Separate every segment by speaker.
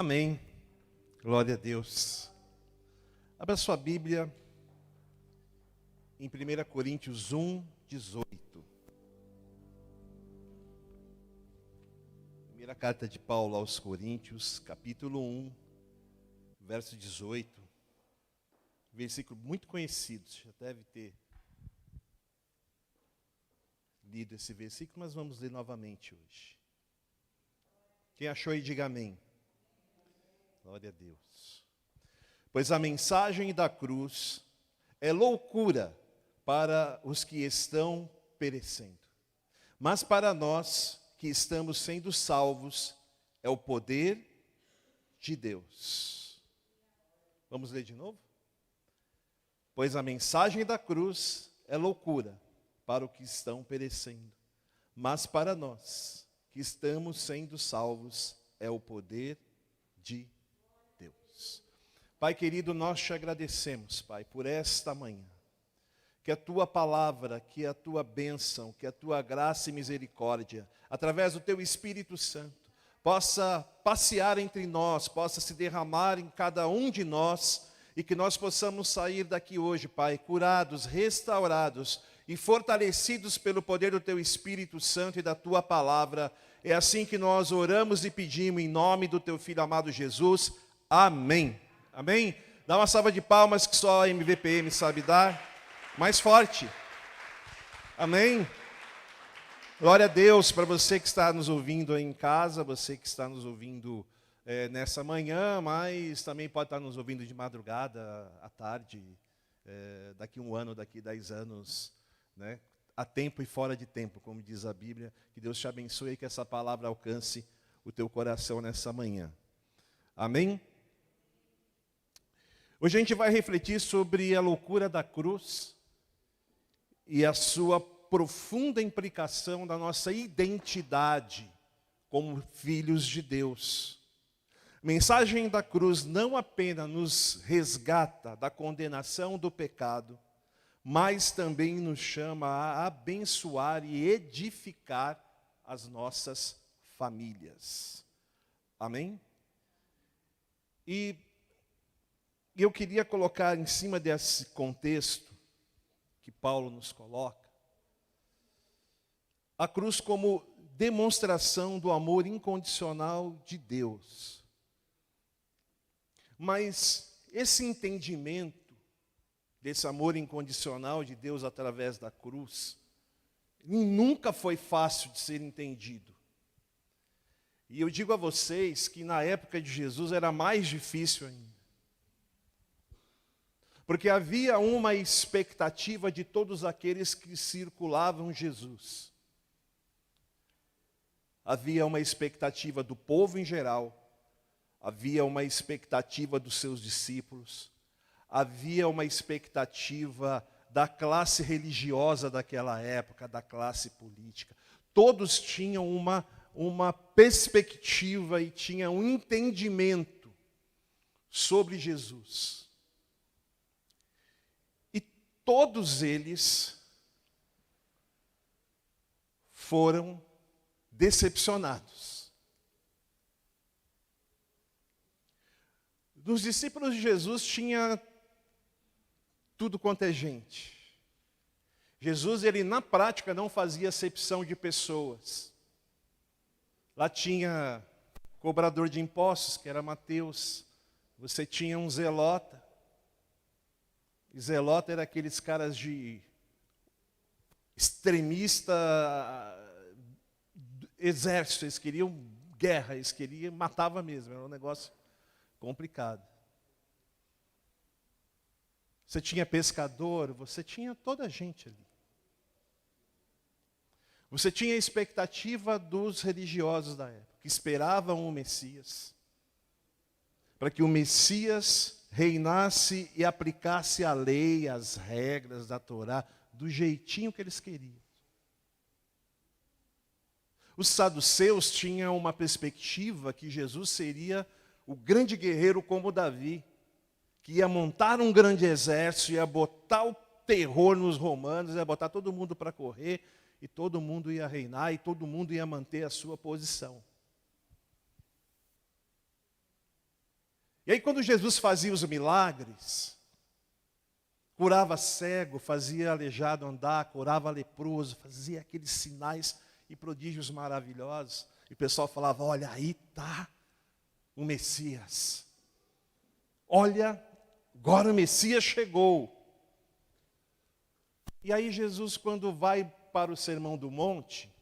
Speaker 1: Amém. Glória a Deus. Abra sua Bíblia em 1 Coríntios 1, 18. Primeira carta de Paulo aos Coríntios, capítulo 1, verso 18. Versículo muito conhecido, já deve ter lido esse versículo, mas vamos ler novamente hoje. Quem achou aí, diga amém. Glória a Deus. Pois a mensagem da cruz é loucura para os que estão perecendo, mas para nós que estamos sendo salvos é o poder de Deus. Vamos ler de novo? Pois a mensagem da cruz é loucura para os que estão perecendo, mas para nós que estamos sendo salvos é o poder de Deus. Pai querido, nós te agradecemos, Pai, por esta manhã. Que a tua palavra, que a tua bênção, que a tua graça e misericórdia, através do teu Espírito Santo, possa passear entre nós, possa se derramar em cada um de nós, e que nós possamos sair daqui hoje, Pai, curados, restaurados e fortalecidos pelo poder do teu Espírito Santo e da tua palavra. É assim que nós oramos e pedimos em nome do teu Filho amado Jesus. Amém. Amém? Dá uma salva de palmas que só a MVPM sabe dar. Mais forte. Amém? Glória a Deus para você que está nos ouvindo aí em casa, você que está nos ouvindo nessa manhã, mas também pode estar nos ouvindo de madrugada, à tarde, daqui 1 ano, daqui 10 anos, né? A tempo e fora de tempo, como diz a Bíblia. Que Deus te abençoe e que essa palavra alcance o teu coração nessa manhã. Amém? Hoje a gente vai refletir sobre a loucura da cruz e a sua profunda implicação na nossa identidade como filhos de Deus. A mensagem da cruz não apenas nos resgata da condenação do pecado, mas também nos chama a abençoar e edificar as nossas famílias. Amém? E eu queria colocar em cima desse contexto que Paulo nos coloca, a cruz como demonstração do amor incondicional de Deus. Mas esse entendimento desse amor incondicional de Deus através da cruz, nunca foi fácil de ser entendido. E eu digo a vocês que na época de Jesus era mais difícil ainda. Porque havia uma expectativa de todos aqueles que circulavam Jesus. Havia uma expectativa do povo em geral, havia uma expectativa dos seus discípulos, havia uma expectativa da classe religiosa daquela época, da classe política. Todos tinham uma perspectiva e tinham um entendimento sobre Jesus. E todos eles foram decepcionados. Dos discípulos de Jesus tinha tudo quanto é gente. Jesus, ele na prática não fazia acepção de pessoas. Lá tinha cobrador de impostos, que era Mateus. Você tinha um zelota. E zelota era aqueles caras de extremista exército. Eles queriam guerra, eles queriam, matava mesmo. Era um negócio complicado. Você tinha pescador, você tinha toda a gente ali. Você tinha a expectativa dos religiosos da época, que esperavam o Messias, para que o Messias reinasse e aplicasse a lei, as regras da Torá, do jeitinho que eles queriam. Os saduceus tinham uma perspectiva que Jesus seria o grande guerreiro como Davi, que ia montar um grande exército, ia botar o terror nos romanos, ia botar todo mundo para correr, e todo mundo ia reinar, e todo mundo ia manter a sua posição. E aí quando Jesus fazia os milagres, curava cego, fazia aleijado andar, curava leproso, fazia aqueles sinais e prodígios maravilhosos. E o pessoal falava, olha, aí está o Messias. Olha, agora o Messias chegou. E aí Jesus, quando vai para o Sermão do Monte,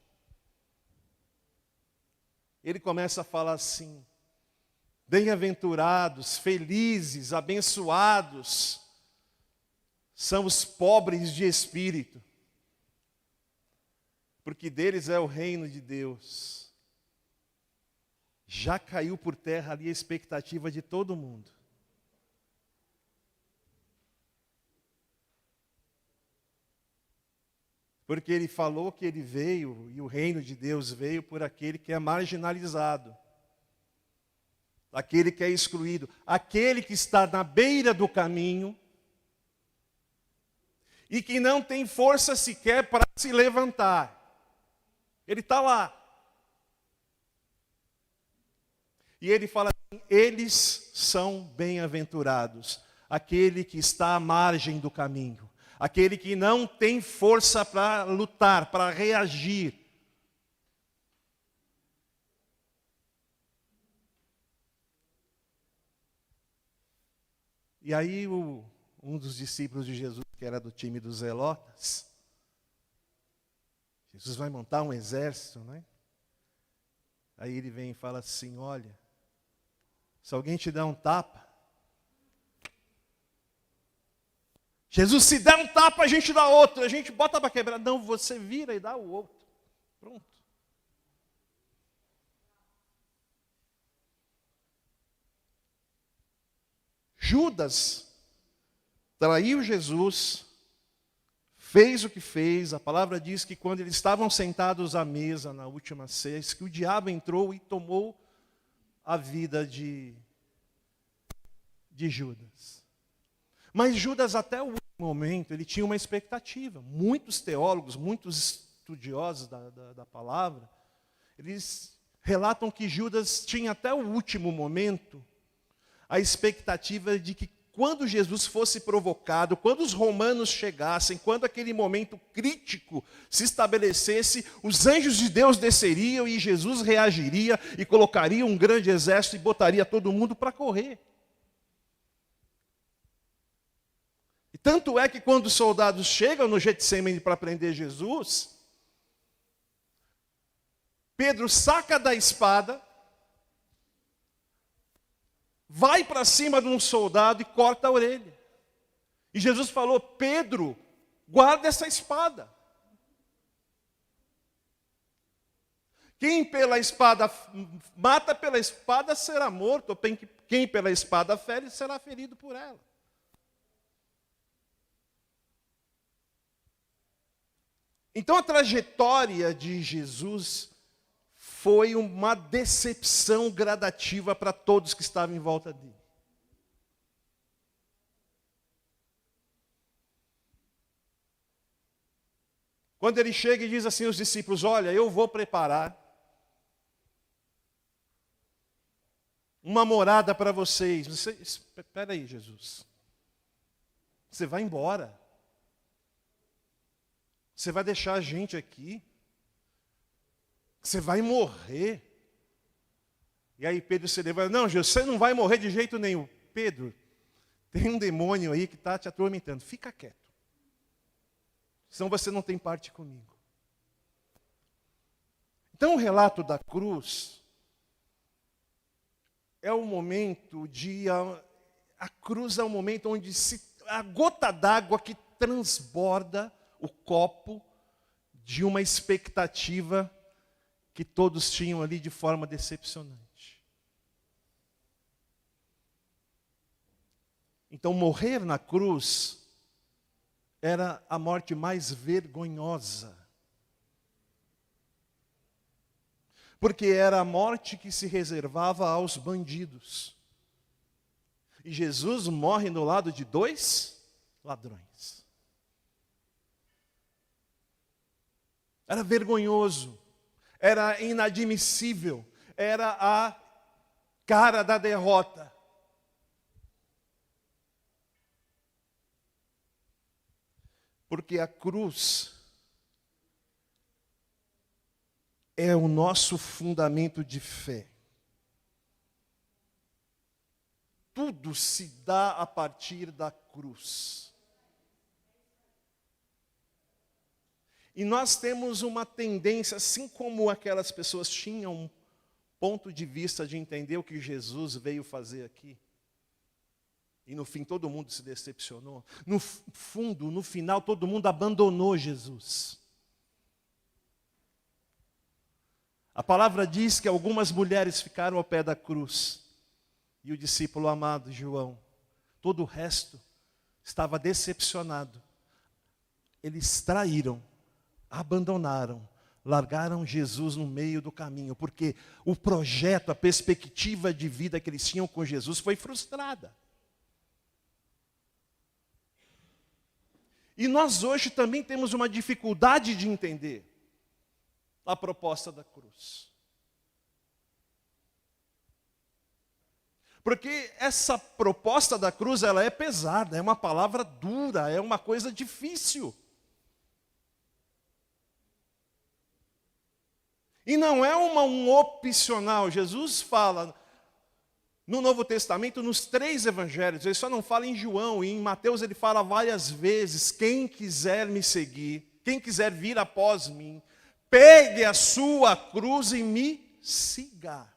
Speaker 1: ele começa a falar assim, bem-aventurados, felizes, abençoados, são os pobres de espírito, porque deles é o reino de Deus. Já caiu por terra ali a expectativa de todo mundo. Porque ele falou que ele veio, e o reino de Deus veio por aquele que é marginalizado, aquele que é excluído, aquele que está na beira do caminho, e que não tem força sequer para se levantar. Ele está lá. E ele fala assim, eles são bem-aventurados, aquele que está à margem do caminho, aquele que não tem força para lutar, para reagir. E aí um dos discípulos de Jesus, que era do time dos Zelotas, Jesus vai montar um exército, né? Aí ele vem e fala assim, olha, se alguém te der um tapa, Jesus, se der um tapa, a gente dá outro, a gente bota para quebrar. Não, você vira e dá o outro. Pronto. Judas traiu Jesus, fez o que fez. A palavra diz que quando eles estavam sentados à mesa na última ceia, que o diabo entrou e tomou a vida de Judas. Mas Judas, até o último momento, ele tinha uma expectativa. Muitos teólogos, muitos estudiosos da palavra, eles relatam que Judas tinha até o último momento a expectativa de que quando Jesus fosse provocado, quando os romanos chegassem, quando aquele momento crítico se estabelecesse, os anjos de Deus desceriam e Jesus reagiria e colocaria um grande exército e botaria todo mundo para correr. E tanto é que quando os soldados chegam no Getsêmani para prender Jesus, Pedro saca da espada, vai para cima de um soldado e corta a orelha. E Jesus falou, Pedro, guarda essa espada. Quem pela espada mata pela espada será morto, quem pela espada fere será ferido por ela. Então a trajetória de Jesus foi uma decepção gradativa para todos que estavam em volta dele. Quando ele chega e diz assim aos discípulos, olha, eu vou preparar uma morada para vocês. Espera aí, Jesus. Você vai embora. Você vai deixar a gente aqui. Você vai morrer. E aí Pedro se levanta, não, Jesus, você não vai morrer de jeito nenhum. Pedro, tem um demônio aí que está te atormentando. Fica quieto. Senão você não tem parte comigo. Então o relato da cruz é o momento a cruz é o momento onde a gota d'água que transborda o copo de uma expectativa que todos tinham ali de forma decepcionante. Então, morrer na cruz era a morte mais vergonhosa. Porque era a morte que se reservava aos bandidos. E Jesus morre no lado de 2 ladrões. Era vergonhoso. Era inadmissível, era a cara da derrota. Porque a cruz é o nosso fundamento de fé. Tudo se dá a partir da cruz. E nós temos uma tendência, assim como aquelas pessoas tinham um ponto de vista de entender o que Jesus veio fazer aqui. E no fim todo mundo se decepcionou. No fundo, no final, todo mundo abandonou Jesus. A palavra diz que algumas mulheres ficaram ao pé da cruz. E o discípulo amado João, todo o resto estava decepcionado. Eles traíram, abandonaram, largaram Jesus no meio do caminho, porque o projeto, a perspectiva de vida que eles tinham com Jesus foi frustrada. E nós hoje também temos uma dificuldade de entender a proposta da cruz. Porque essa proposta da cruz, ela é pesada, é uma palavra dura, é uma coisa difícil. E não é um opcional. Jesus fala no Novo Testamento, nos 3 evangelhos, ele só não fala em João, e em Mateus ele fala várias vezes: quem quiser me seguir, quem quiser vir após mim, pegue a sua cruz e me siga.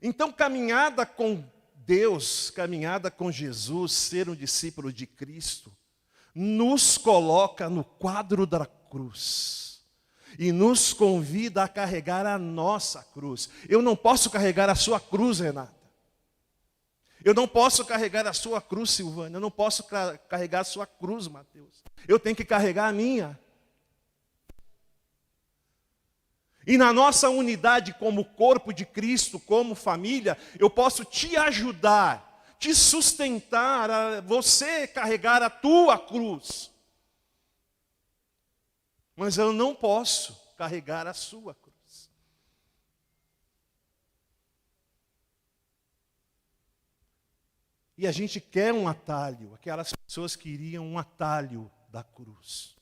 Speaker 1: Então, caminhada com Deus, caminhada com Jesus, ser um discípulo de Cristo, nos coloca no quadro da cruz. E nos convida a carregar a nossa cruz. Eu não posso carregar a sua cruz, Renata. Eu não posso carregar a sua cruz, Silvana. Eu não posso carregar a sua cruz, Mateus. Eu tenho que carregar a minha. E na nossa unidade como corpo de Cristo, como família, eu posso te ajudar, te sustentar, a você carregar a tua cruz. Mas eu não posso carregar a sua cruz. E a gente quer um atalho, aquelas pessoas queriam um atalho da cruz.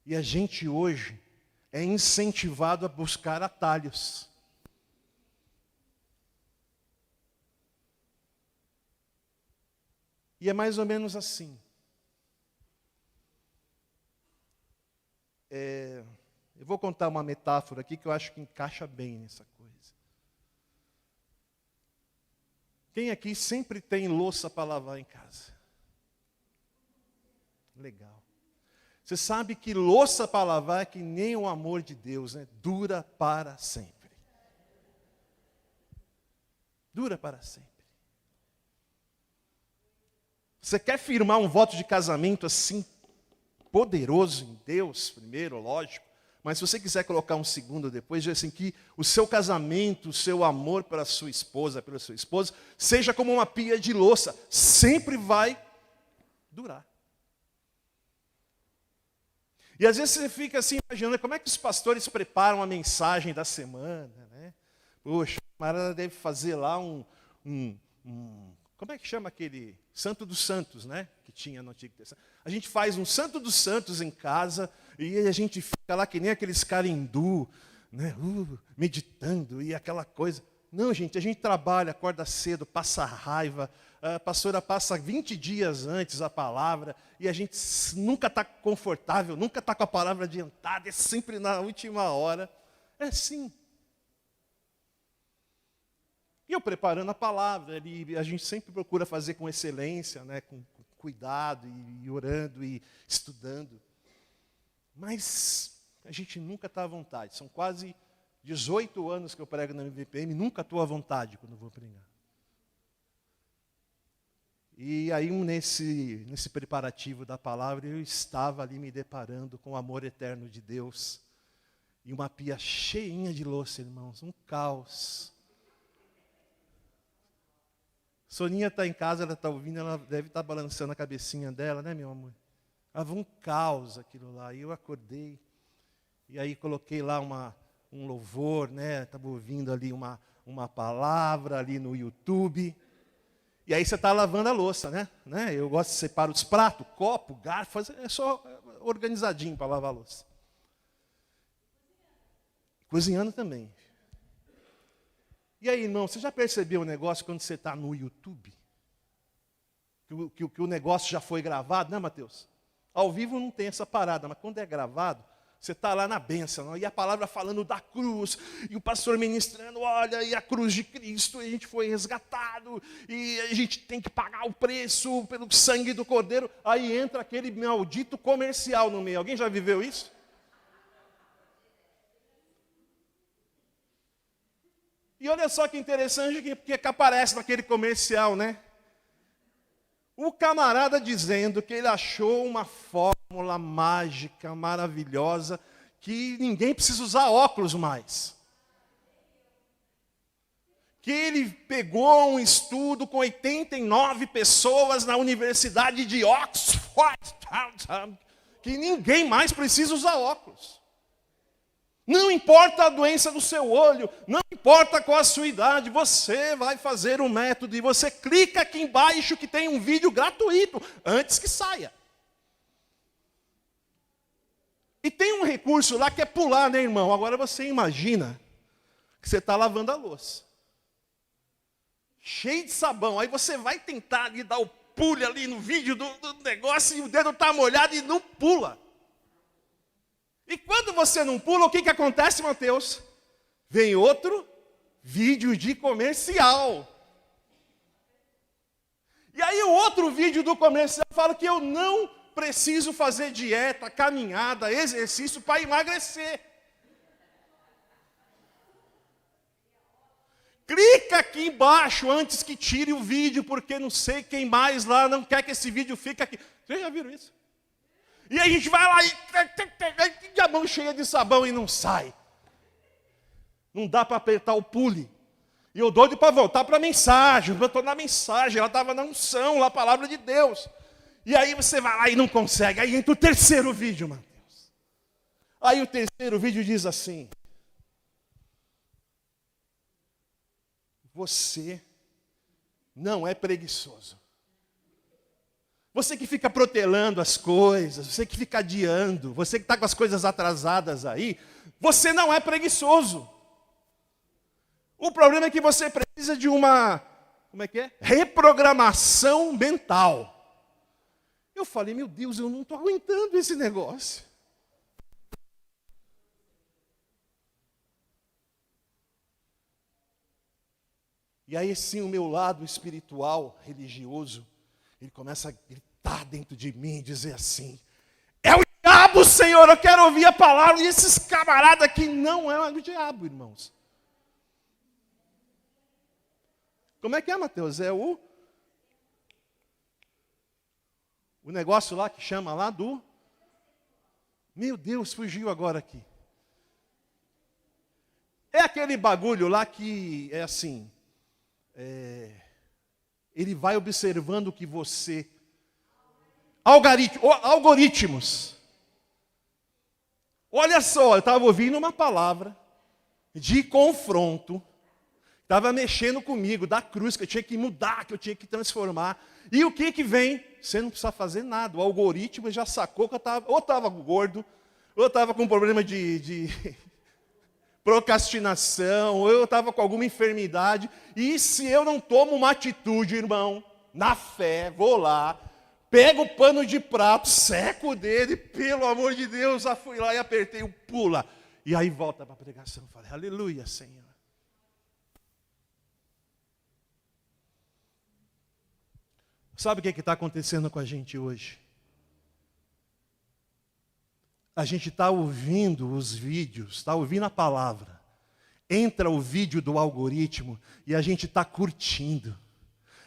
Speaker 1: E a gente hoje é incentivado a buscar atalhos. E é mais ou menos assim. Eu vou contar uma metáfora aqui que eu acho que encaixa bem nessa coisa. Quem aqui sempre tem louça para lavar em casa? Legal. Você sabe que louça para lavar é que nem o amor de Deus, né? Dura para sempre. Dura para sempre. Você quer firmar um voto de casamento assim, poderoso em Deus, primeiro, lógico, mas se você quiser colocar um segundo depois, diz assim, que o seu casamento, o seu amor pela sua esposa, seja como uma pia de louça, sempre vai durar. E às vezes você fica assim, imaginando, como é que os pastores preparam a mensagem da semana, né? Poxa, o camarada deve fazer lá como é que chama aquele Santo dos Santos, né? Que tinha no Antigo Testamento. A gente faz um Santo dos Santos em casa e a gente fica lá que nem aqueles caras hindu, né? Meditando e aquela coisa. Não, gente, a gente trabalha, acorda cedo, passa raiva. A pastora passa 20 dias antes a palavra e a gente nunca está confortável, nunca está com a palavra adiantada, é sempre na última hora. É assim. E eu preparando a palavra, e a gente sempre procura fazer com excelência, né, com cuidado, e orando, e estudando. Mas a gente nunca está à vontade. São quase 18 anos que eu prego na MVPM, nunca estou à vontade quando vou pregar. E aí, nesse preparativo da palavra, eu estava ali me deparando com o amor eterno de Deus. E uma pia cheinha de louça, irmãos, um caos. Soninha está em casa, ela está ouvindo, ela deve estar balançando a cabecinha dela, né, meu amor? Estava um caos aquilo lá. E eu acordei, e aí coloquei lá um louvor, né? Estava ouvindo ali uma palavra ali no YouTube. E aí você está lavando a louça, né? Eu gosto de separar os pratos, copo, garfo, é só organizadinho para lavar a louça. Cozinhando também. E aí, irmão, você já percebeu o negócio quando você está no YouTube? Que o negócio já foi gravado, né, Mateus? Ao vivo não tem essa parada, mas quando é gravado, você está lá na bênção, e a palavra falando da cruz, e o pastor ministrando, olha, e a cruz de Cristo, e a gente foi resgatado, e a gente tem que pagar o preço pelo sangue do Cordeiro. Aí entra aquele maldito comercial no meio. Alguém já viveu isso? E olha só que interessante que aparece naquele comercial, né? O camarada dizendo que ele achou uma fórmula mágica, maravilhosa, que ninguém precisa usar óculos mais. Que ele pegou um estudo com 89 pessoas na Universidade de Oxford, que ninguém mais precisa usar óculos. Não importa a doença do seu olho, não importa qual a sua idade, você vai fazer um método e você clica aqui embaixo que tem um vídeo gratuito, antes que saia. E tem um recurso lá que é pular, né, irmão? Agora você imagina que você está lavando a louça, cheio de sabão, aí você vai tentar ali dar o pulo ali no vídeo do negócio e o dedo está molhado e não pula. E quando você não pula, o que acontece, Mateus? Vem outro vídeo de comercial. E aí o outro vídeo do comercial fala que eu não preciso fazer dieta, caminhada, exercício para emagrecer. Clica aqui embaixo antes que tire o vídeo, porque não sei quem mais lá não quer que esse vídeo fique aqui. Vocês já viram isso? E a gente vai lá e a mão cheia de sabão e não sai. Não dá para apertar o pule. E eu doido para voltar para a mensagem. Eu estou na mensagem, ela estava na unção, lá a palavra de Deus. E aí você vai lá e não consegue. Aí entra o terceiro vídeo, Mateus. Aí o terceiro vídeo diz assim: você não é preguiçoso. Você que fica protelando as coisas, você que fica adiando, você que está com as coisas atrasadas aí, você não é preguiçoso. O problema é que você precisa de uma, reprogramação mental. Eu falei, meu Deus, eu não estou aguentando esse negócio. E aí sim o meu lado espiritual, religioso, ele começa a gritar dentro de mim e dizer assim: é o diabo, Senhor, eu quero ouvir a palavra. E esses camaradas aqui não é o diabo, irmãos. Como é que é, Mateus? É o negócio lá que chama lá do... Meu Deus, fugiu agora aqui. É aquele bagulho lá que é assim... Ele vai observando o que você... Algoritmos. Olha só, eu estava ouvindo uma palavra de confronto, estava mexendo comigo, da cruz, que eu tinha que mudar, que eu tinha que transformar. E o que vem? Você não precisa fazer nada. O algoritmo já sacou que eu estava gordo, ou eu estava com problema de procrastinação, ou eu estava com alguma enfermidade. E se eu não tomo uma atitude, irmão, na fé, vou lá, pego o pano de prato, seco o dedo e, pelo amor de Deus, já fui lá e apertei o pula. E aí volta para a pregação. Falei, aleluia, Senhor. Sabe o que está acontecendo com a gente hoje? A gente está ouvindo os vídeos, está ouvindo a palavra. Entra o vídeo do algoritmo e a gente está curtindo.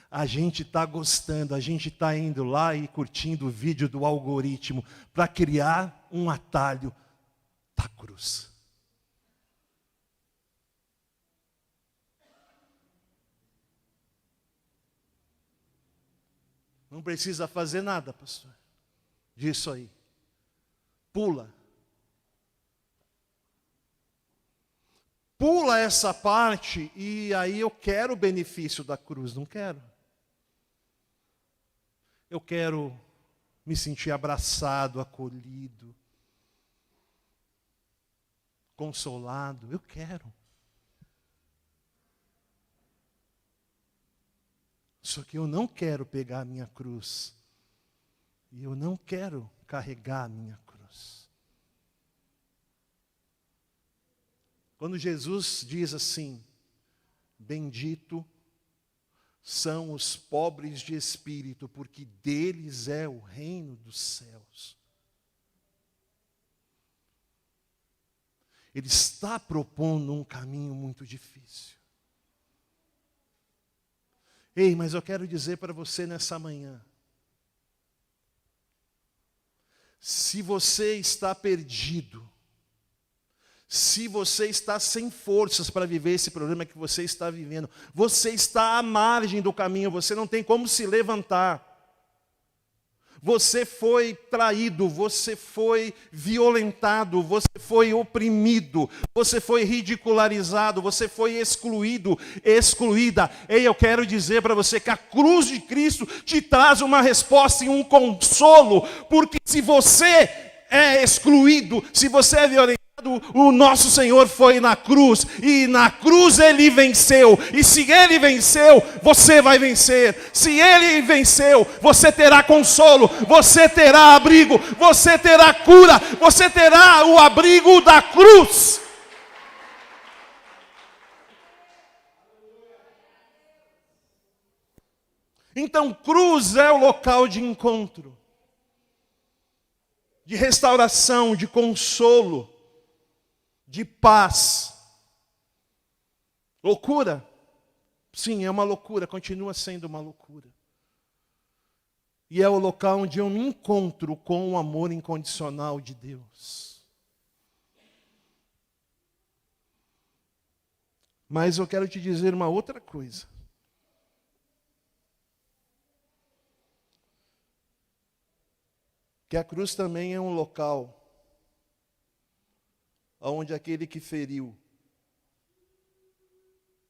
Speaker 1: A gente está gostando, a gente está indo lá e curtindo o vídeo do algoritmo para criar um atalho da cruz. Não precisa fazer nada, pastor, disso aí. Pula. Pula essa parte e aí eu quero o benefício da cruz, não quero. Eu quero me sentir abraçado, acolhido, consolado. Eu quero. Só que eu não quero pegar a minha cruz. E eu não quero carregar a minha cruz. Quando Jesus diz assim: bendito são os pobres de espírito, porque deles é o reino dos céus. Ele está propondo um caminho muito difícil. Ei, mas eu quero dizer para você nessa manhã, se você está perdido, se você está sem forças para viver esse problema que você está vivendo, você está à margem do caminho, você não tem como se levantar. Você foi traído, você foi violentado, você foi oprimido, você foi ridicularizado, você foi excluído, excluída. Ei, eu quero dizer para você que a cruz de Cristo te traz uma resposta e um consolo, porque se você é excluído, se você é violentado, o nosso Senhor foi na cruz, e na cruz Ele venceu, e se Ele venceu, você vai vencer. Se Ele venceu, você terá consolo, você terá abrigo, você terá cura, você terá o abrigo da cruz. Então, cruz é o local de encontro, de restauração, de consolo, de paz. Loucura? Sim, é uma loucura, continua sendo uma loucura. E é o local onde eu me encontro com o amor incondicional de Deus. Mas eu quero te dizer uma outra coisa. Que a cruz também é um local onde aquele que feriu,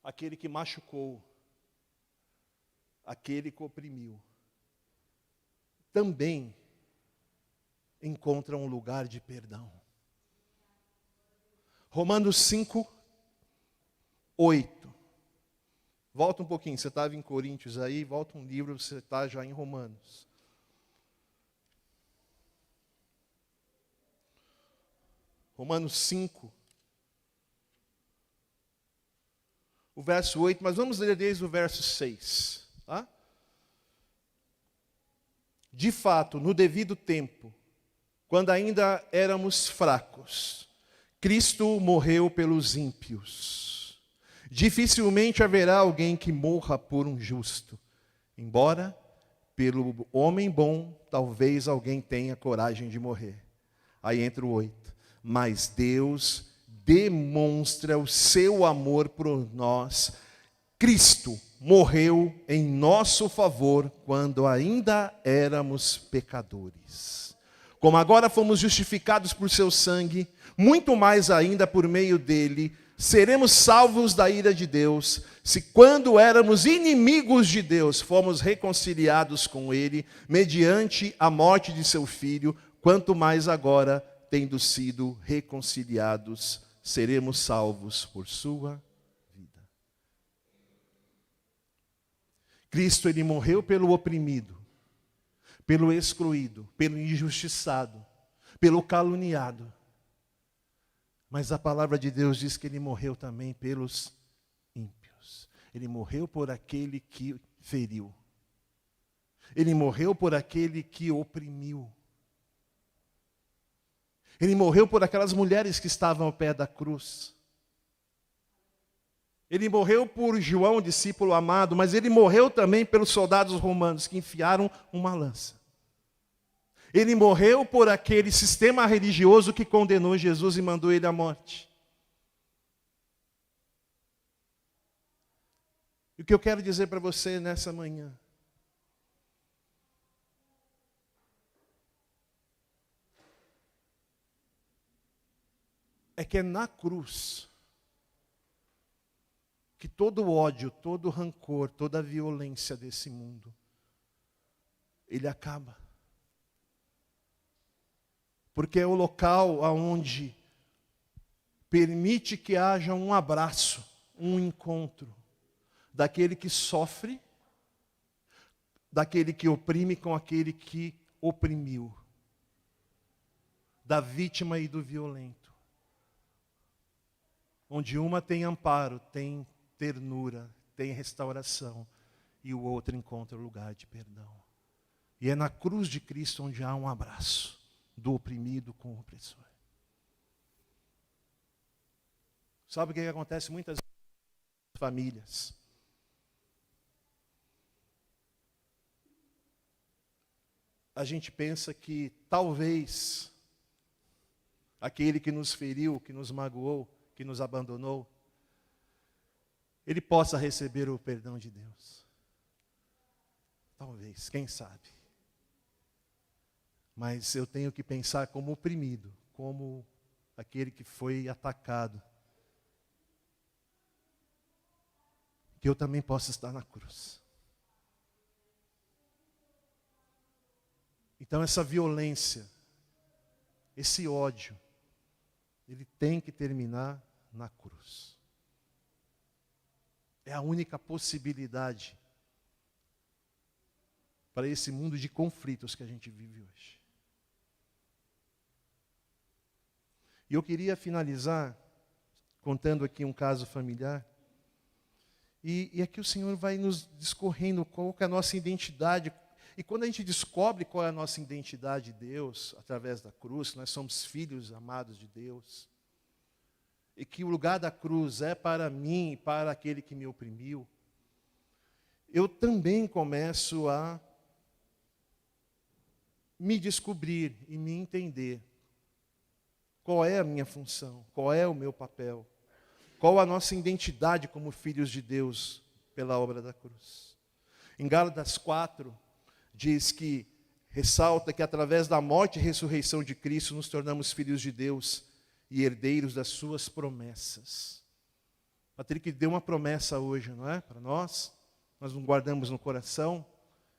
Speaker 1: aquele que machucou, aquele que oprimiu, também encontra um lugar de perdão. Romanos 5, 8. Volta um pouquinho, você estava em Coríntios aí, volta um livro, você está já em Romanos. Romanos 5, o verso 8, mas vamos ler desde o verso 6. Tá? De fato, no devido tempo, quando ainda éramos fracos, Cristo morreu pelos ímpios. Dificilmente haverá alguém que morra por um justo, embora pelo homem bom, talvez alguém tenha coragem de morrer. Aí entra o 8. Mas Deus demonstra o seu amor por nós. Cristo morreu em nosso favor quando ainda éramos pecadores. Como agora fomos justificados por seu sangue, muito mais ainda por meio dele, seremos salvos da ira de Deus, se quando éramos inimigos de Deus, fomos reconciliados com ele, mediante a morte de seu Filho, quanto mais agora, tendo sido reconciliados, seremos salvos por sua vida. Cristo, ele morreu pelo oprimido, pelo excluído, pelo injustiçado, pelo caluniado. Mas a palavra de Deus diz que ele morreu também pelos ímpios. Ele morreu por aquele que feriu. Ele morreu por aquele que oprimiu. Ele morreu por aquelas mulheres que estavam ao pé da cruz. Ele morreu por João, discípulo amado, mas ele morreu também pelos soldados romanos que enfiaram uma lança. Ele morreu por aquele sistema religioso que condenou Jesus e mandou ele à morte. E o que eu quero dizer para você nessa manhã? É que é na cruz que todo o ódio, todo o rancor, toda a violência desse mundo, ele acaba. Porque é o local onde permite que haja um abraço, um encontro daquele que sofre, daquele que oprime com aquele que oprimiu, da vítima e do violento. Onde uma tem amparo, tem ternura, tem restauração, e o outro encontra o lugar de perdão. E é na cruz de Cristo onde há um abraço do oprimido com o opressor. Sabe o que acontece muitas vezes nas famílias? A gente pensa que talvez aquele que nos feriu, que nos magoou, que nos abandonou, ele possa receber o perdão de Deus. Talvez, quem sabe. Mas eu tenho que pensar como oprimido, como aquele que foi atacado. Que eu também possa estar na cruz. Então essa violência, esse ódio, ele tem que terminar na cruz. É a única possibilidade para esse mundo de conflitos que a gente vive hoje. E eu queria finalizar contando aqui um caso familiar. E aqui o Senhor vai nos discorrendo qual que é a nossa identidade. E quando a gente descobre qual é a nossa identidade de Deus, através da cruz, nós somos filhos amados de Deus, e que o lugar da cruz é para mim e para aquele que me oprimiu, eu também começo a me descobrir e me entender qual é a minha função, qual é o meu papel, qual a nossa identidade como filhos de Deus pela obra da cruz. Em Gálatas 4, diz que, ressalta que através da morte e ressurreição de Cristo nos tornamos filhos de Deus e herdeiros das suas promessas. Patrick deu uma promessa hoje, não é? Para nós não guardamos no coração.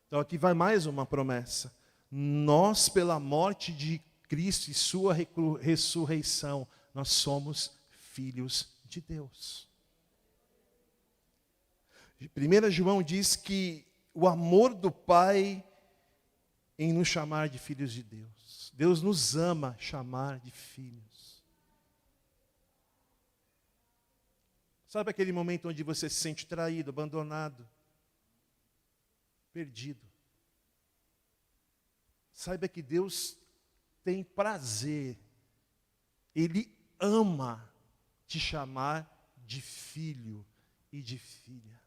Speaker 1: Então aqui vai mais uma promessa. Nós, pela morte de Cristo e sua ressurreição, nós somos filhos de Deus. 1 João diz que o amor do Pai em nos chamar de filhos de Deus. Deus nos ama chamar de filhos. Sabe aquele momento onde você se sente traído, abandonado, perdido? Saiba que Deus tem prazer, Ele ama te chamar de filho e de filha.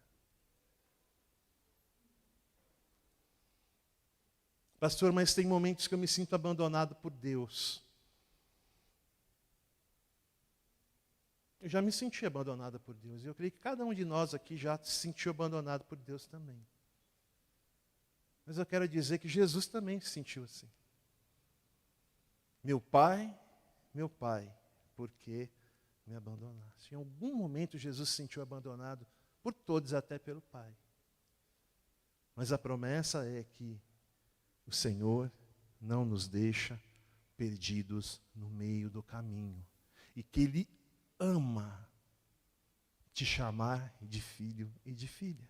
Speaker 1: Pastor, mas tem momentos que eu me sinto abandonado por Deus. Eu já me senti abandonado por Deus. E eu creio que cada um de nós aqui já se sentiu abandonado por Deus também. Mas eu quero dizer que Jesus também se sentiu assim. Meu Pai, por que me abandonaste? Em algum momento Jesus se sentiu abandonado por todos, até pelo Pai. Mas a promessa é que o Senhor não nos deixa perdidos no meio do caminho. E que Ele ama te chamar de filho e de filha.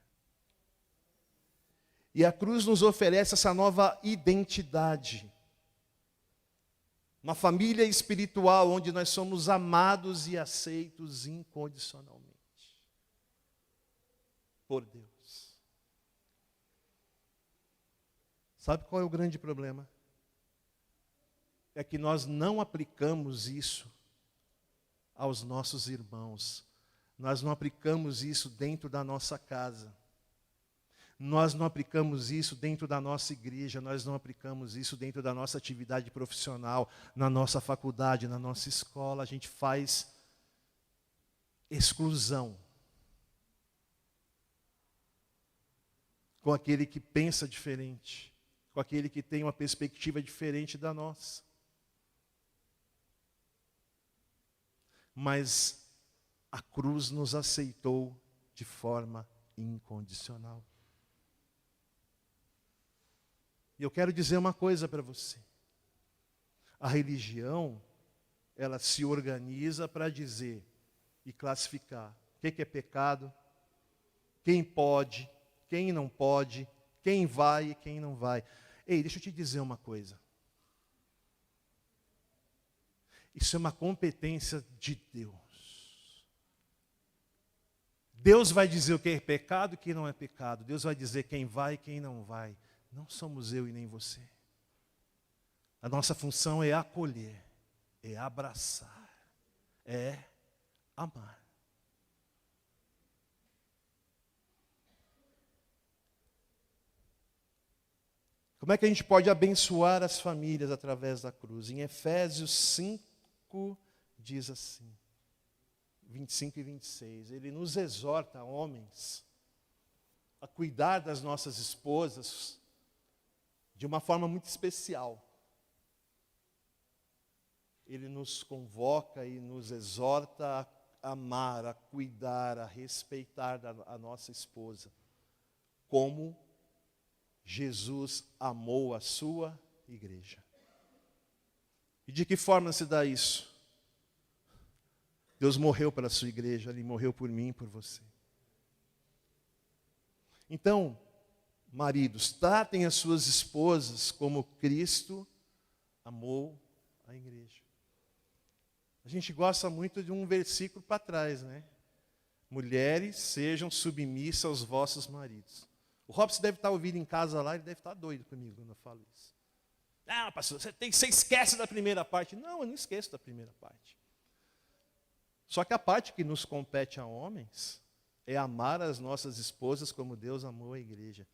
Speaker 1: E a cruz nos oferece essa nova identidade. Uma família espiritual onde nós somos amados e aceitos incondicionalmente por Deus. Sabe qual é o grande problema? É que nós não aplicamos isso aos nossos irmãos. Nós não aplicamos isso dentro da nossa casa. Nós não aplicamos isso dentro da nossa igreja. Nós não aplicamos isso dentro da nossa atividade profissional, na nossa faculdade, na nossa escola. A gente faz exclusão com aquele que pensa diferente, com aquele que tem uma perspectiva diferente da nossa. Mas a cruz nos aceitou de forma incondicional. E eu quero dizer uma coisa para você. A religião, ela se organiza para dizer e classificar o que é pecado, quem pode, quem não pode, quem vai e quem não vai. Ei, deixa eu te dizer uma coisa. Isso é uma competência de Deus. Deus vai dizer o que é pecado e o que não é pecado. Deus vai dizer quem vai e quem não vai. Não somos eu e nem você. A nossa função é acolher, é abraçar, é amar. Como é que a gente pode abençoar as famílias através da cruz? Em Efésios 5 diz assim, 25 e 26, ele nos exorta, homens, a cuidar das nossas esposas de uma forma muito especial. Ele nos convoca e nos exorta a amar, a cuidar, a respeitar a nossa esposa, como Jesus amou a sua igreja. E de que forma se dá isso? Deus morreu pela sua igreja, Ele morreu por mim e por você. Então, maridos, tratem as suas esposas como Cristo amou a igreja. A gente gosta muito de um versículo para trás, né? Mulheres, sejam submissas aos vossos maridos. O Robson deve estar ouvindo em casa lá, ele deve estar doido comigo quando eu falo isso. Ah, pastor, você esquece da primeira parte. Não, eu não esqueço da primeira parte. Só que a parte que nos compete a homens é amar as nossas esposas como Deus amou a igreja.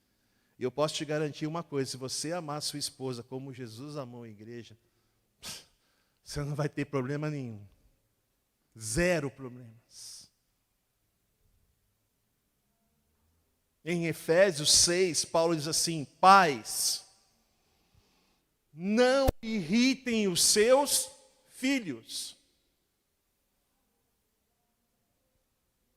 Speaker 1: E eu posso te garantir uma coisa, se você amar a sua esposa como Jesus amou a igreja, você não vai ter problema nenhum. Zero problemas. Em Efésios 6, Paulo diz assim, pais, não irritem os seus filhos.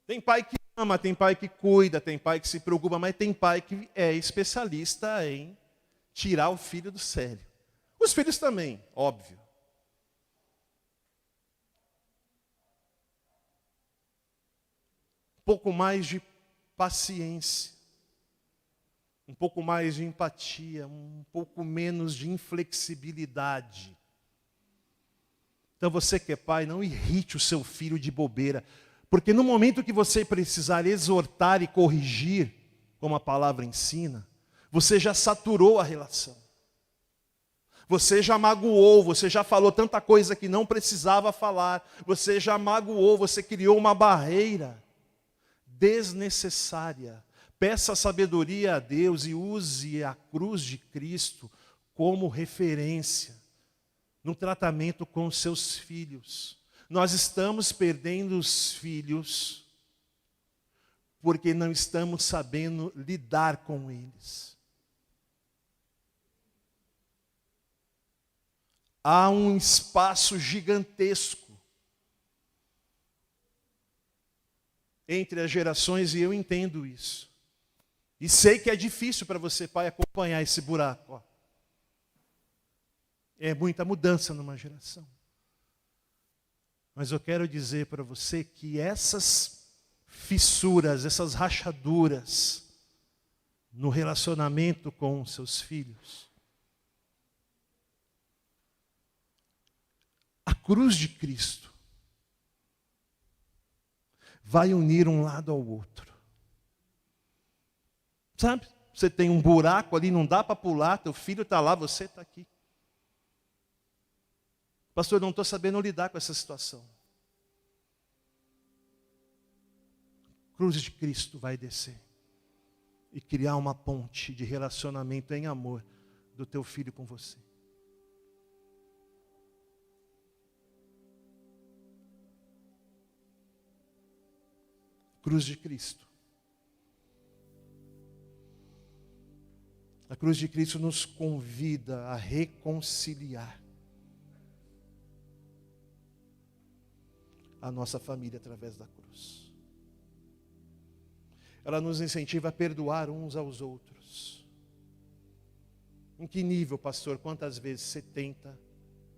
Speaker 1: Tem pai que ama, tem pai que cuida, tem pai que se preocupa, mas tem pai que é especialista em tirar o filho do sério. Os filhos também, óbvio. Um pouco mais de paciência, um pouco mais de empatia, um pouco menos de inflexibilidade. Então você que é pai, não irrite o seu filho de bobeira, porque no momento que você precisar exortar e corrigir, como a palavra ensina, você já saturou a relação. Você já magoou, você já falou tanta coisa que não precisava falar, você já magoou, você criou uma barreira desnecessária. Peça sabedoria a Deus e use a cruz de Cristo como referência no tratamento com os seus filhos. Nós estamos perdendo os filhos porque não estamos sabendo lidar com eles. Há um espaço gigantesco entre as gerações e eu entendo isso. E sei que é difícil para você, pai, acompanhar esse buraco. Ó. É muita mudança numa geração. Mas eu quero dizer para você que essas fissuras, essas rachaduras no relacionamento com seus filhos, a cruz de Cristo vai unir um lado ao outro. Sabe? Você tem um buraco ali, não dá para pular, teu filho está lá, você está aqui. Pastor, eu não estou sabendo lidar com essa situação. A cruz de Cristo vai descer e criar uma ponte de relacionamento em amor do teu filho com você. Cruz de Cristo. A cruz de Cristo nos convida a reconciliar a nossa família através da cruz. Ela nos incentiva a perdoar uns aos outros. Em que nível, pastor? Quantas vezes? 70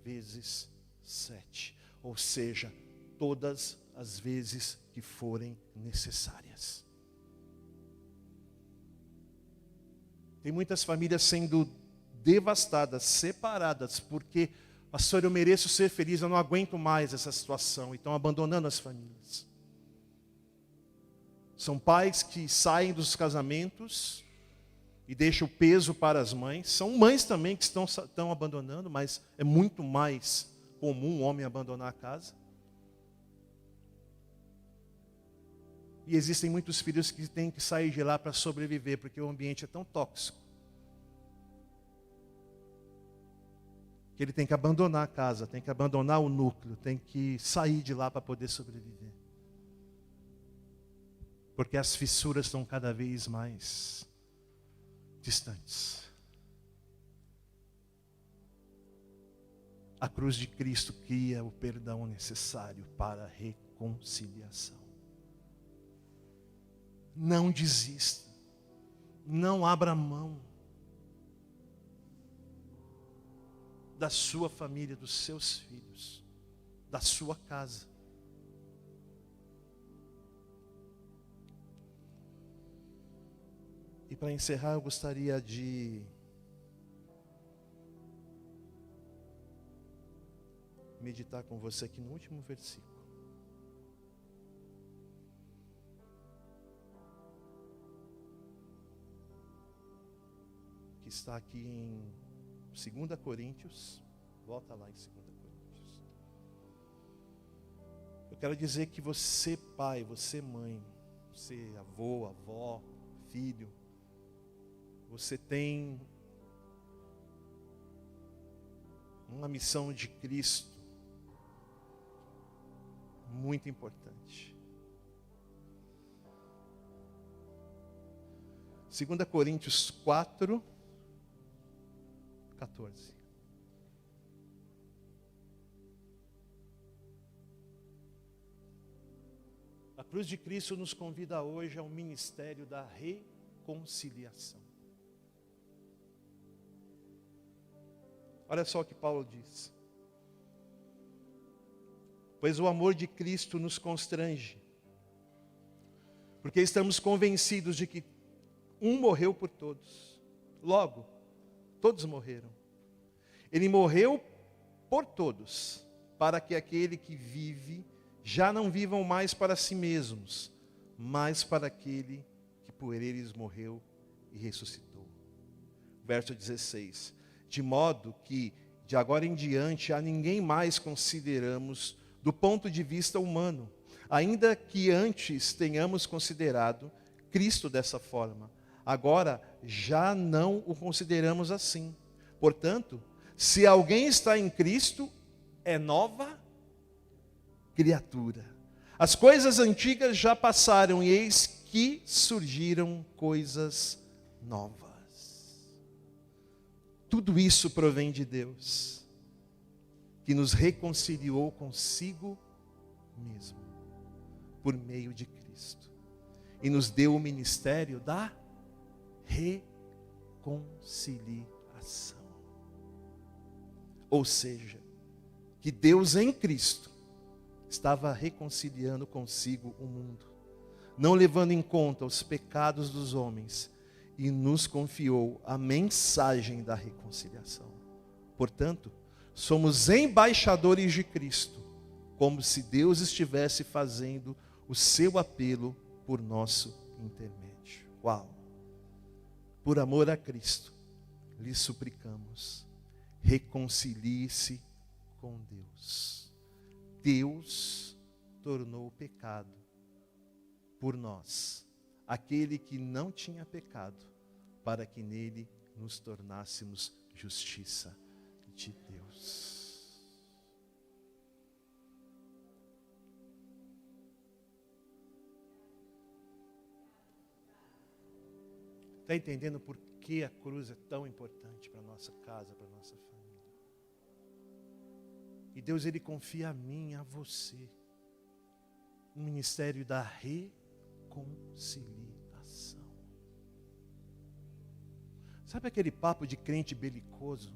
Speaker 1: vezes 7. Ou seja, todas as vezes que forem necessárias. Tem muitas famílias sendo devastadas, separadas, porque, pastor, eu mereço ser feliz, eu não aguento mais essa situação, e estão abandonando as famílias. São pais que saem dos casamentos e deixam o peso para as mães. São mães também que estão abandonando, mas é muito mais comum o homem abandonar a casa. E existem muitos filhos que têm que sair de lá para sobreviver, porque o ambiente é tão tóxico, que ele tem que abandonar a casa, tem que abandonar o núcleo, tem que sair de lá para poder sobreviver. Porque as fissuras estão cada vez mais distantes. A cruz de Cristo cria o perdão necessário para a reconciliação. Não desista. Não abra mão da sua família, dos seus filhos, da sua casa. E para encerrar, eu gostaria de meditar com você aqui no último versículo. Que está aqui em 2 Coríntios. Volta lá em 2 Coríntios. Eu quero dizer que você, pai, você, mãe, você, avô, avó, filho, você tem uma missão de Cristo muito importante. 2 Coríntios 4, 14. A cruz de Cristo nos convida hoje ao ministério da reconciliação. Olha só o que Paulo diz. Pois o amor de Cristo nos constrange, porque estamos convencidos de que um morreu por todos. Logo, todos morreram. Ele morreu por todos, para que aquele que vive já não vivam mais para si mesmos, mas para aquele que por eles morreu e ressuscitou. Verso 16. De modo que, de agora em diante, a ninguém mais consideramos do ponto de vista humano, ainda que antes tenhamos considerado Cristo dessa forma. Agora já não o consideramos assim. Portanto, se alguém está em Cristo, é nova criatura. As coisas antigas já passaram e eis que surgiram coisas novas. Tudo isso provém de Deus, que nos reconciliou consigo mesmo, por meio de Cristo, e nos deu o ministério da reconciliação. Ou seja, que Deus em Cristo estava reconciliando consigo o mundo, não levando em conta os pecados dos homens, e nos confiou a mensagem da reconciliação. Portanto, somos embaixadores de Cristo, como se Deus estivesse fazendo o seu apelo por nosso intermédio. Uau! Por amor a Cristo, lhe suplicamos, reconcilie-se com Deus. Deus tornou o pecado por nós, aquele que não tinha pecado, para que nele nos tornássemos justiça de Deus. Está entendendo por que a cruz é tão importante para a nossa casa, para a nossa família? E Deus, Ele confia a mim, a você, o ministério da reconciliação. Sabe aquele papo de crente belicoso?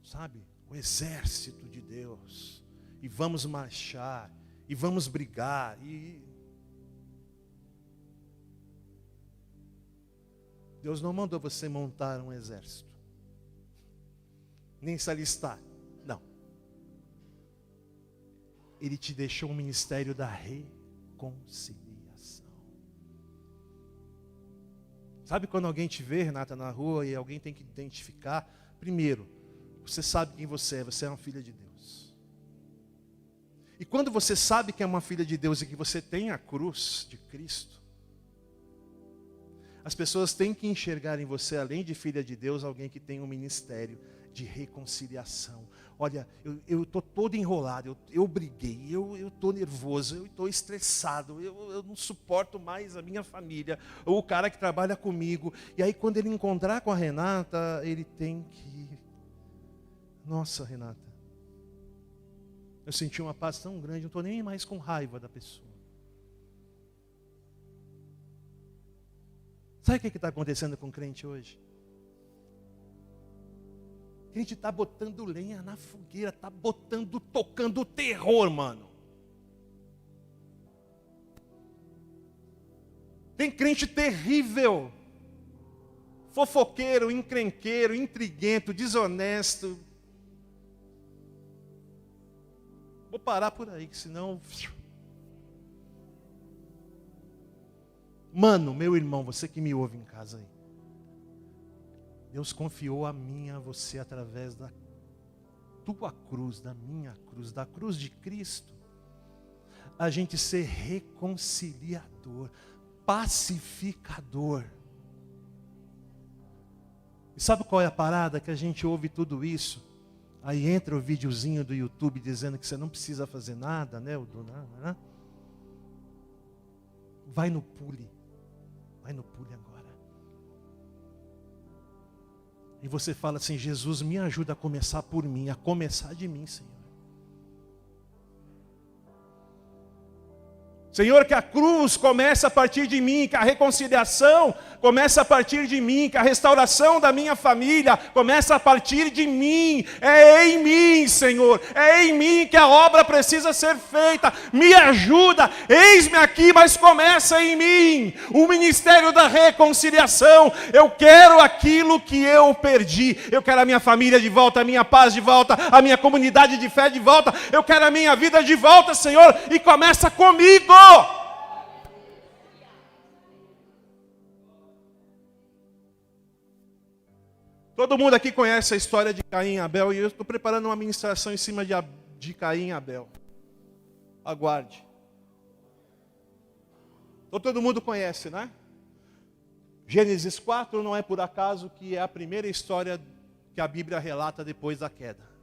Speaker 1: Sabe? O exército de Deus. E vamos marchar. E vamos brigar. Deus não mandou você montar um exército. Nem se alistar. Não. Ele te deixou um ministério da reconciliação. Sabe quando alguém te vê, Renata, na rua e alguém tem que identificar? Primeiro, você sabe quem você é uma filha de Deus. E quando você sabe que é uma filha de Deus e que você tem a cruz de Cristo, as pessoas têm que enxergar em você, além de filha de Deus, alguém que tem um ministério de reconciliação. Olha, eu estou todo enrolado, eu briguei, eu estou nervoso, eu estou estressado, eu não suporto mais a minha família, ou o cara que trabalha comigo. E aí quando ele encontrar com a Renata, ele tem que... Nossa, Renata, eu senti uma paz tão grande, não estou nem mais com raiva da pessoa. Sabe o que está acontecendo com o crente hoje? A gente está botando lenha na fogueira, está tocando terror, mano. Tem crente terrível, fofoqueiro, encrenqueiro, intriguento, desonesto. Vou parar por aí, que senão... Mano, meu irmão, você que me ouve em casa aí. Deus confiou a mim, a você, através da tua cruz, da minha cruz, da cruz de Cristo, a gente ser reconciliador, pacificador. E sabe qual é a parada? Que a gente ouve tudo isso, aí entra o videozinho do YouTube dizendo que você não precisa fazer nada, né? Vai no pule agora. E você fala assim: Jesus, me ajuda a começar por mim, a começar de mim, Senhor. Senhor, que a cruz comece a partir de mim, que a reconciliação comece a partir de mim, que a restauração da minha família comece a partir de mim. É em mim, Senhor, é em mim que a obra precisa ser feita. Me ajuda, eis-me aqui, mas começa em mim. O ministério da reconciliação. Eu quero aquilo que eu perdi. Eu quero a minha família de volta, a minha paz de volta, a minha comunidade de fé de volta. Eu quero a minha vida de volta, Senhor, e começa comigo. Todo mundo aqui conhece a história de Caim e Abel, e eu estou preparando uma ministração em cima de Caim e Abel. Aguarde. Então, todo mundo conhece, né? Gênesis 4 não é por acaso que é a primeira história que a Bíblia relata depois da queda.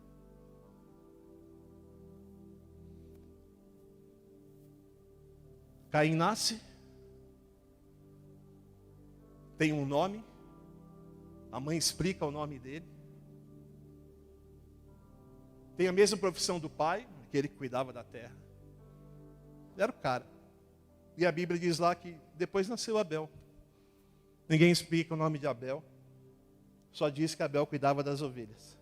Speaker 1: Caim nasce, tem um nome, a mãe explica o nome dele, tem a mesma profissão do pai, aquele que cuidava da terra, era o cara. E a Bíblia diz lá que depois nasceu Abel. Ninguém explica o nome de Abel, só diz que Abel cuidava das ovelhas.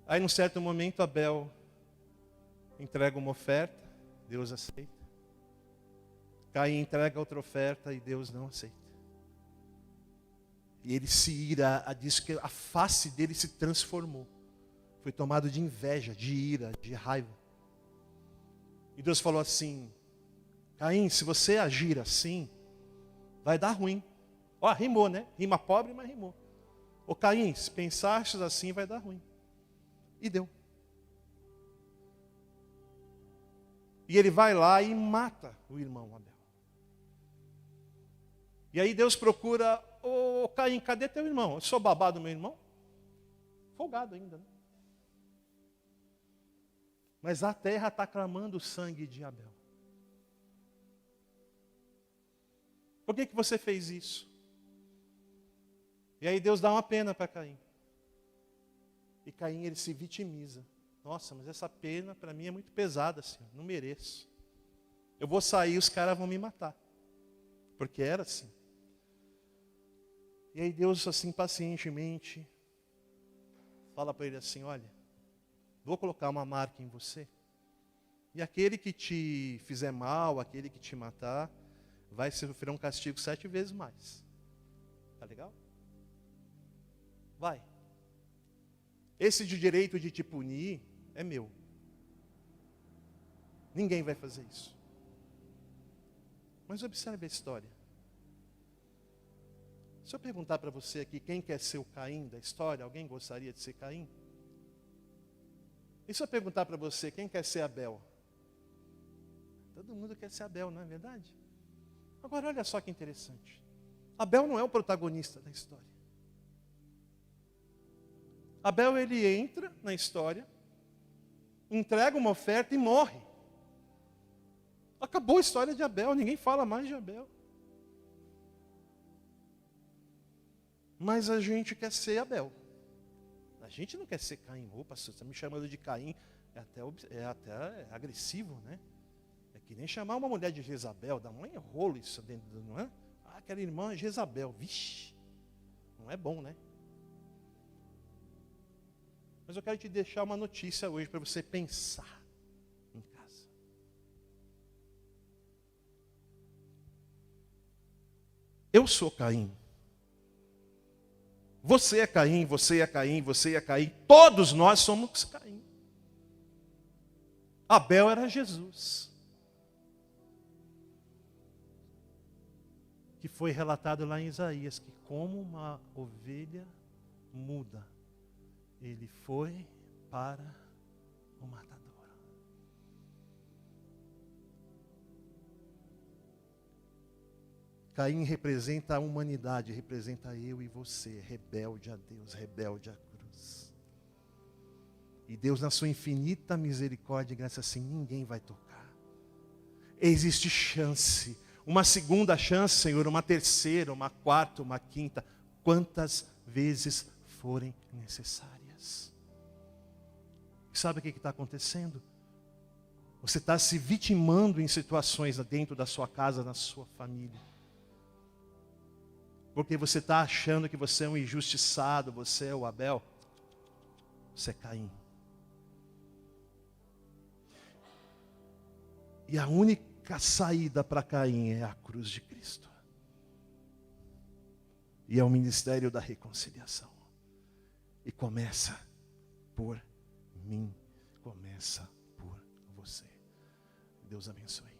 Speaker 1: Aí num certo momento Abel entrega uma oferta, Deus aceita. Caim entrega outra oferta e Deus não aceita. E ele se ira, diz que a face dele se transformou. Foi tomado de inveja, de ira, de raiva. E Deus falou assim: Caim, se você agir assim, vai dar ruim. Ó, rimou, né? Rima pobre, mas rimou. Ô Caim, se pensaste assim, vai dar ruim. E deu. E ele vai lá e mata o irmão Abel. E aí Deus procura: ô Caim, cadê teu irmão? Eu sou babá do meu irmão? Folgado ainda, né? Mas a terra está clamando o sangue de Abel. Por que você fez isso? E aí Deus dá uma pena para Caim. E Caim, ele se vitimiza. Nossa, mas essa pena para mim é muito pesada, Senhor. Não mereço. Eu vou sair, os caras vão me matar. Porque era assim. E aí Deus, assim, pacientemente, fala para ele assim, olha, vou colocar uma marca em você. E aquele que te fizer mal, aquele que te matar, vai sofrer um castigo 7 vezes mais. Tá legal? Vai. Esse de direito de te punir é meu. Ninguém vai fazer isso. Mas observe a história. Se eu perguntar para você aqui, quem quer ser o Caim da história? Alguém gostaria de ser Caim? E se eu perguntar para você, quem quer ser Abel? Todo mundo quer ser Abel, não é verdade? Agora olha só que interessante. Abel não é o protagonista da história. Abel, ele entra na história, entrega uma oferta e morre. Acabou a história de Abel, ninguém fala mais de Abel. Mas a gente quer ser Abel. A gente não quer ser Caim. Opa, você está me chamando de Caim, é até agressivo, né? É que nem chamar uma mulher de Jezabel, dá um enrolo isso dentro, não é? Ah, aquela irmã é Jezabel, vixe, não é bom, né? Mas eu quero te deixar uma notícia hoje para você pensar em casa. Eu sou Caim. Você é Caim, você é Caim, você é Caim. Todos nós somos Caim. Abel era Jesus. Que foi relatado lá em Isaías, que como uma ovelha muda, ele foi para o matador. Caim representa a humanidade, representa eu e você, rebelde a Deus, rebelde à cruz. E Deus, na sua infinita misericórdia e graça, assim, ninguém vai tocar. Existe chance, uma segunda chance, Senhor, uma terceira, uma quarta, uma quinta, quantas vezes forem necessárias. Sabe o que está acontecendo? Você está se vitimando em situações dentro da sua casa, na sua família. Porque você está achando que você é um injustiçado, você é o Abel, você é Caim. E a única saída para Caim é a cruz de Cristo. E é o ministério da reconciliação. E começa por mim, começa por você. Deus abençoe.